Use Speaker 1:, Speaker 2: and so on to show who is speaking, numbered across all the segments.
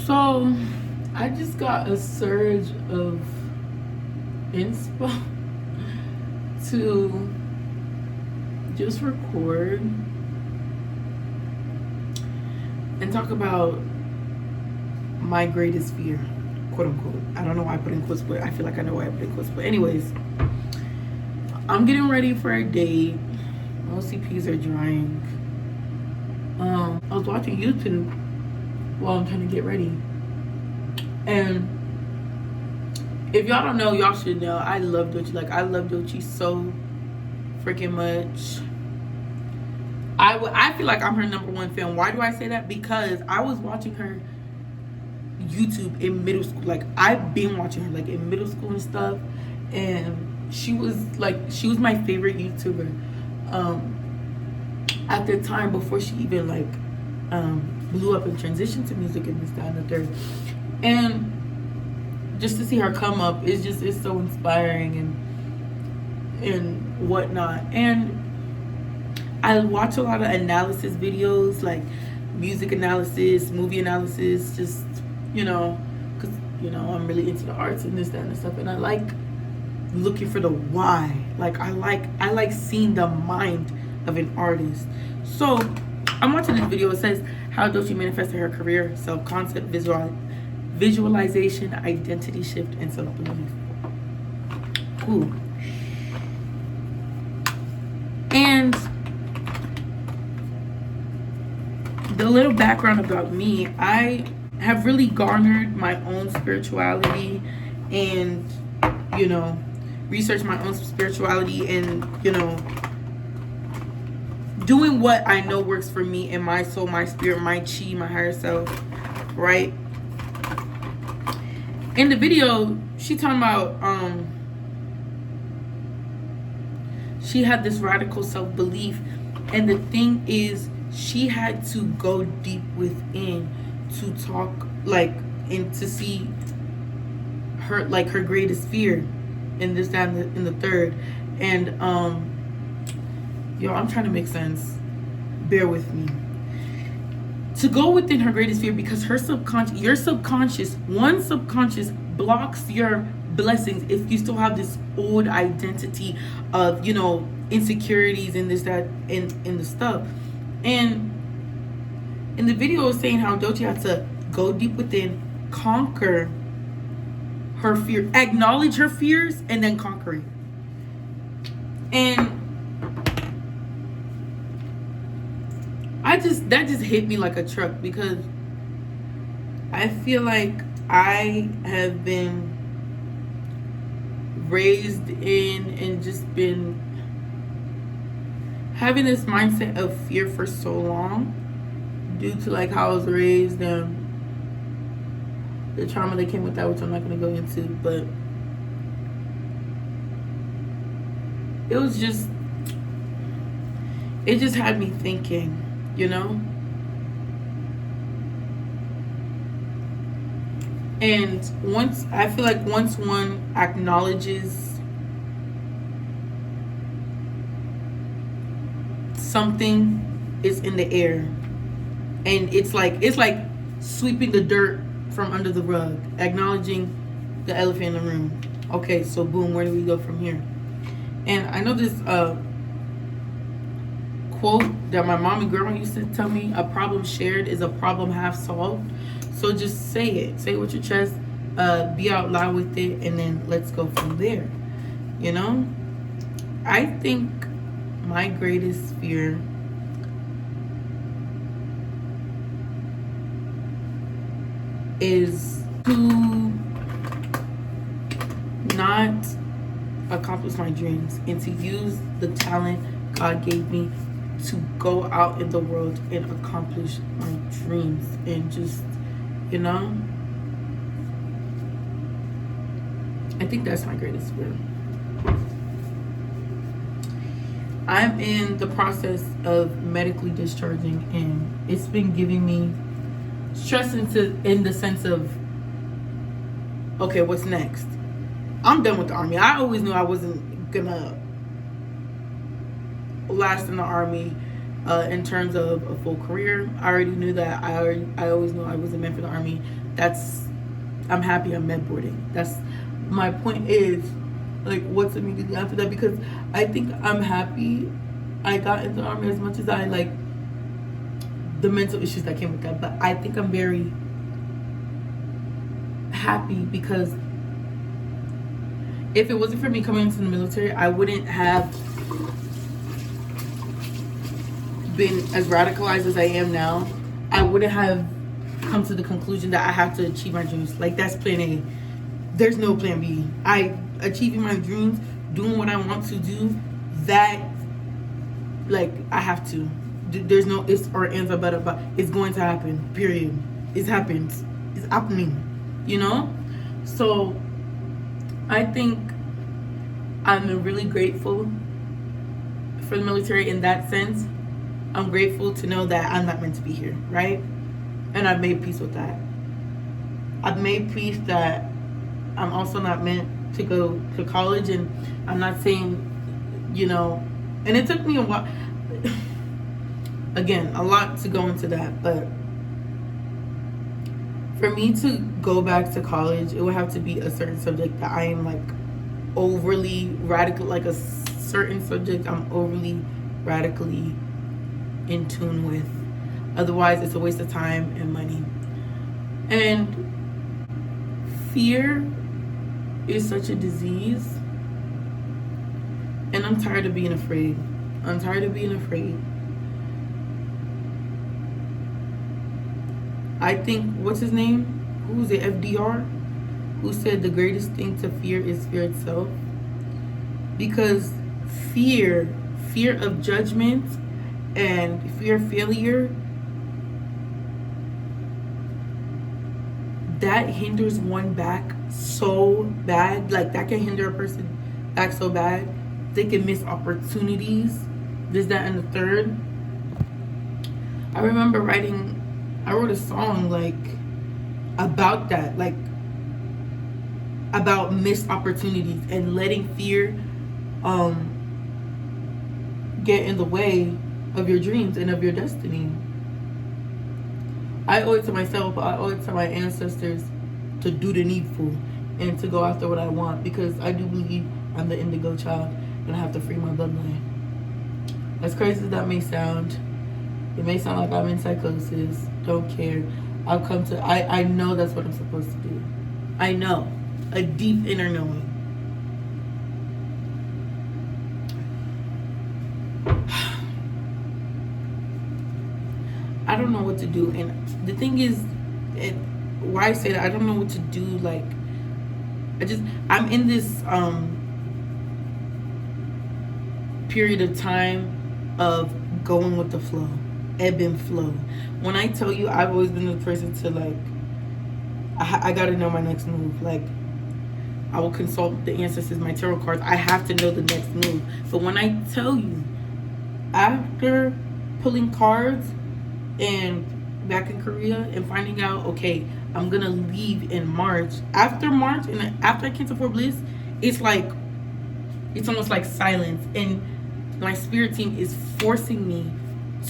Speaker 1: So I just got a surge of inspo to just record and talk about my greatest fear, quote unquote. I don't know why I put in quotes, but I feel like I know why I put in quotes. But anyways, I'm getting ready for a date. My OCPs are drying. I was watching YouTube while I'm trying to get ready. And if y'all don't know, y'all should know. I love Doechii. Like, I love Doechii so freaking much. I feel like I'm her #1 fan. Why do I say that? Because I was watching her YouTube in middle school. Like, I've been watching her like in middle school and stuff. And she was my favorite YouTuber at the time, before she even like blew up and transitioned to music and this, that, and the third. And just to see her come up is so inspiring and whatnot. And I watch a lot of analysis videos, like music analysis, movie analysis, just, because, I'm really into the arts and this, that, and stuff. And I like looking for the why. Like, I like seeing the mind of an artist. So I'm watching this video. It says how Doechii manifested her career, self-concept, visualization, identity shift, and self-belief. Ooh. And the little background about me, I have really garnered my own spirituality and, researched my own spirituality and, doing what I know works for me and my soul, my spirit, my chi, my higher self, right? In the video, she talking about she had this radical self-belief, and the thing is, she had to go deep within to talk and to see her her greatest fear in this, that, and the third. And yo, I'm trying to make sense. Bear with me. To go within her greatest fear, because her subconscious, your subconscious, one subconscious blocks your blessings if you still have this old identity of, insecurities and this, that, and the stuff. And in the video, it was saying how Doechii had to go deep within, conquer her fear, acknowledge her fears, and then conquer it. And that just hit me like a truck, because I feel like I have been raised in and just been having this mindset of fear for so long, due to how I was raised and the trauma that came with that, which I'm not going to go into. But it just had me thinking, and I feel like once one acknowledges something is in the air, and it's like sweeping the dirt from under the rug, acknowledging the elephant in the room. Okay, so boom, where do we go from here? And I know this quote that my mom and grandma used to tell me: a problem shared is a problem half solved. So just say it with your chest, be out loud with it, and then let's go from there. I think my greatest fear is to not accomplish my dreams and to use the talent God gave me to go out in the world and accomplish my dreams, and just, I think that's my greatest fear. I'm in the process of medically discharging, and it's been giving me stress in the sense of, okay, what's next? I'm done with the Army. I always knew I wasn't gonna last in the Army. in terms of a full career. I already knew that. I always knew I wasn't meant for the army. I'm happy I'm med boarding. That's my point is, like, what's immediately after that, because I think I'm happy I got into the army, as much as I like the mental issues that came with that. But I think I'm very happy because if it wasn't for me coming into the military, I wouldn't have been as radicalized as I am now. I wouldn't have come to the conclusion that I have to achieve my dreams. Like, that's plan A. There's no plan B. Achieving my dreams, doing what I want to do, that, like, I have to. There's no ifs or ands or buts about. It's going to happen. Period. It's happened. It's happening. You know? So I think I'm really grateful for the military in that sense. I'm grateful to know that I'm not meant to be here, right? And I've made peace with that. I've made peace that I'm also not meant to go to college, and I'm not saying, you know, and it took me a while. Again, a lot to go into that, but for me to go back to college, it would have to be a certain subject that I am like overly radical, like a certain subject I'm overly radically in tune with. Otherwise, it's a waste of time and money. And fear is such a disease, and I'm tired of being afraid. I'm tired of being afraid. I think, what's his name? Who's it? FDR? Who said the greatest thing to fear is fear itself? Because fear of judgment and fear of failure, that hinders one back so bad. Like, that can hinder a person back so bad. They can miss opportunities, this, that, and the third. I remember I wrote a song like about that, like about missed opportunities and letting fear get in the way of your dreams and of your destiny. I owe it to myself, I owe it to my ancestors to do the needful and to go after what I want, because I do believe I'm the indigo child and I have to free my bloodline. As crazy as that may sound, it may sound like I'm in psychosis, don't care. I know that's what I'm supposed to do. I know, a deep inner knowing. I don't know what to do, and the thing is, why I say that, I don't know what to do. Like, I'm in this period of time of going with the flow, ebb and flow. When I tell you, I've always been the person to, like, I gotta know my next move. Like, I will consult the ancestors, my tarot cards. I have to know the next move. But when I tell you, after pulling cards and back in Korea and finding out, okay, I'm gonna leave in March. After March and after I cancel for Bliss, it's almost like silence, and my spirit team is forcing me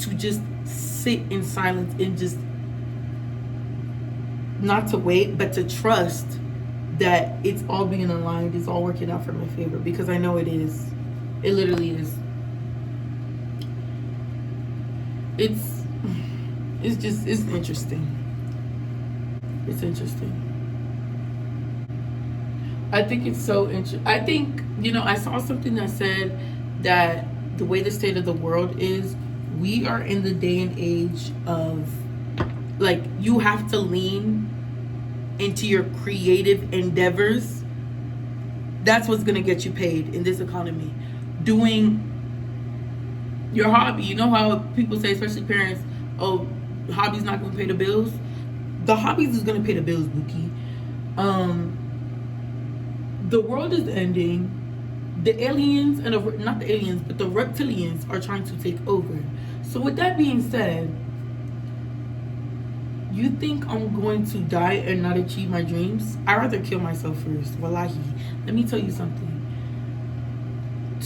Speaker 1: to just sit in silence and just not to wait, but to trust that it's all being aligned, it's all working out for my favor, because I know it is. It literally is. It's interesting. It's interesting. I think it's so interesting. I think, I saw something that said that the way the state of the world is, we are in the day and age of, like, you have to lean into your creative endeavors. That's what's going to get you paid in this economy. Doing your hobby. You know how people say, especially parents, oh, hobby's not going to pay the bills? The hobbies is going to pay the bills, Bookie. The world is ending. The aliens, not the aliens, but the reptilians are trying to take over. So with that being said, you think I'm going to die and not achieve my dreams? I'd rather kill myself first. Wallahi. Let me tell you something.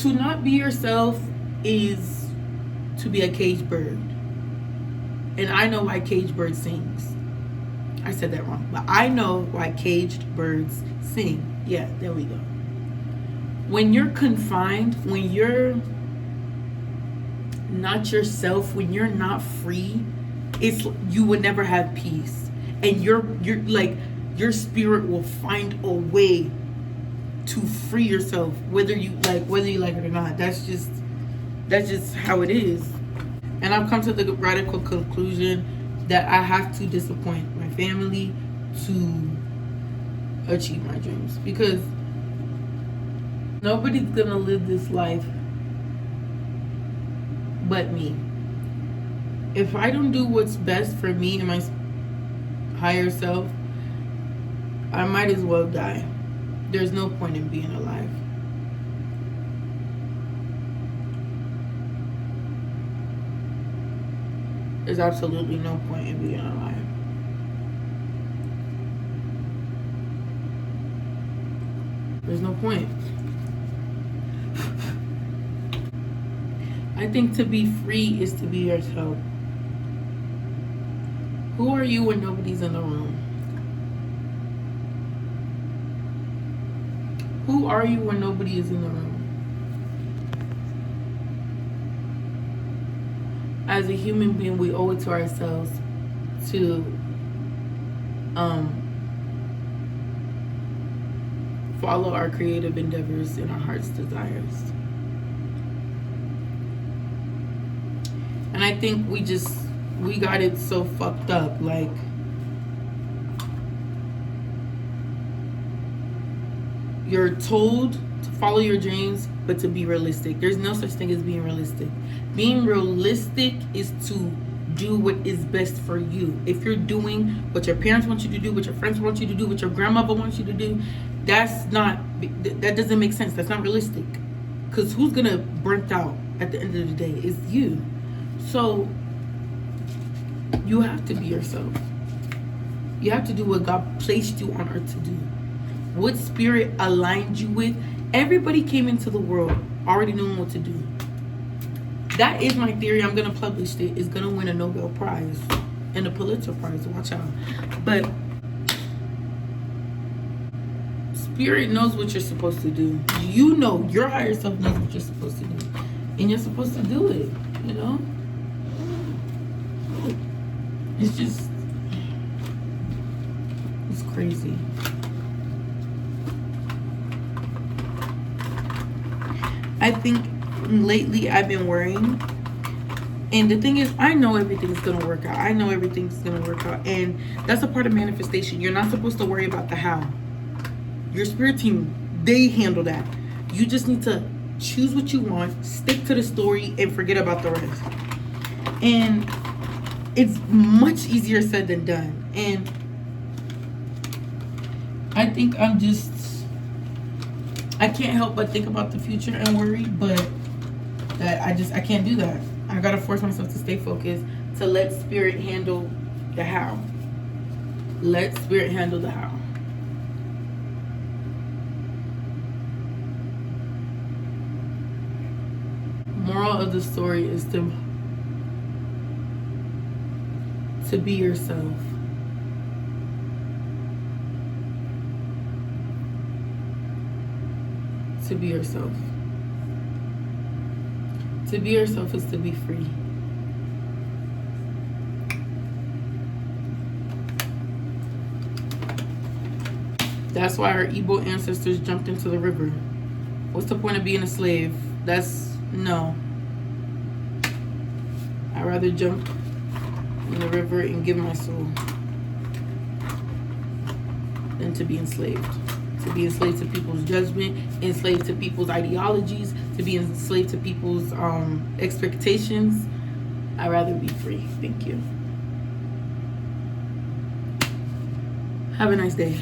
Speaker 1: To not be yourself is to be a caged bird. And I know why caged bird sings. I said that wrong. But I know why caged birds sing. Yeah, there we go. When you're confined, when you're not yourself, when you're not free, it's you would never have peace. And you're like, your spirit will find a way to free yourself, whether you like it or not. That's just how it is. And I've come to the radical conclusion that I have to disappoint my family to achieve my dreams, because nobody's gonna live this life but me. If I don't do what's best for me and my higher self, I might as well die. There's no point in being alive. There's absolutely no point in being alive. There's no point. I think to be free is to be yourself. Who are you when nobody's in the room? Who are you when nobody is in the room? As a human being, we owe it to ourselves to follow our creative endeavors and our heart's desires. And I think we got it so fucked up. Like, you're told to follow your dreams, but to be realistic. There's no such thing as being realistic. Being realistic is to do what is best for you. If you're doing what your parents want you to do, what your friends want you to do, what your grandmother wants you to do, that doesn't make sense. That's not realistic. Because who's gonna burnt out at the end of the day? It's you. So you have to be yourself. You have to do what God placed you on earth to do. What spirit aligned you with. Everybody came into the world already knowing what to do. That is my theory. I'm gonna publish it. It's gonna win a Nobel Prize and a Pulitzer Prize. Watch out. But spirit knows what you're supposed to do. You know, your higher self knows what you're supposed to do, and you're supposed to do it. You know. It's crazy. I think lately I've been worrying, and the thing is, I know everything's gonna work out. I know everything's gonna work out, and that's a part of manifestation. You're not supposed to worry about the how. Your spirit team, they handle that. You just need to choose what you want, stick to the story, and forget about the rest. And it's much easier said than done. And I think I can't help but think about the future and worry, but I can't do that. I gotta force myself to stay focused, to let spirit handle the how. Let spirit handle the how. Moral of the story is to be yourself. To be yourself. To be yourself is to be free. That's why our Igbo ancestors jumped into the river. What's the point of being a slave? No. I'd rather jump in the river and give my soul than to be enslaved. To be enslaved to people's judgment, enslaved to people's ideologies, to be enslaved to people's expectations. I'd rather be free. Thank you. Have a nice day.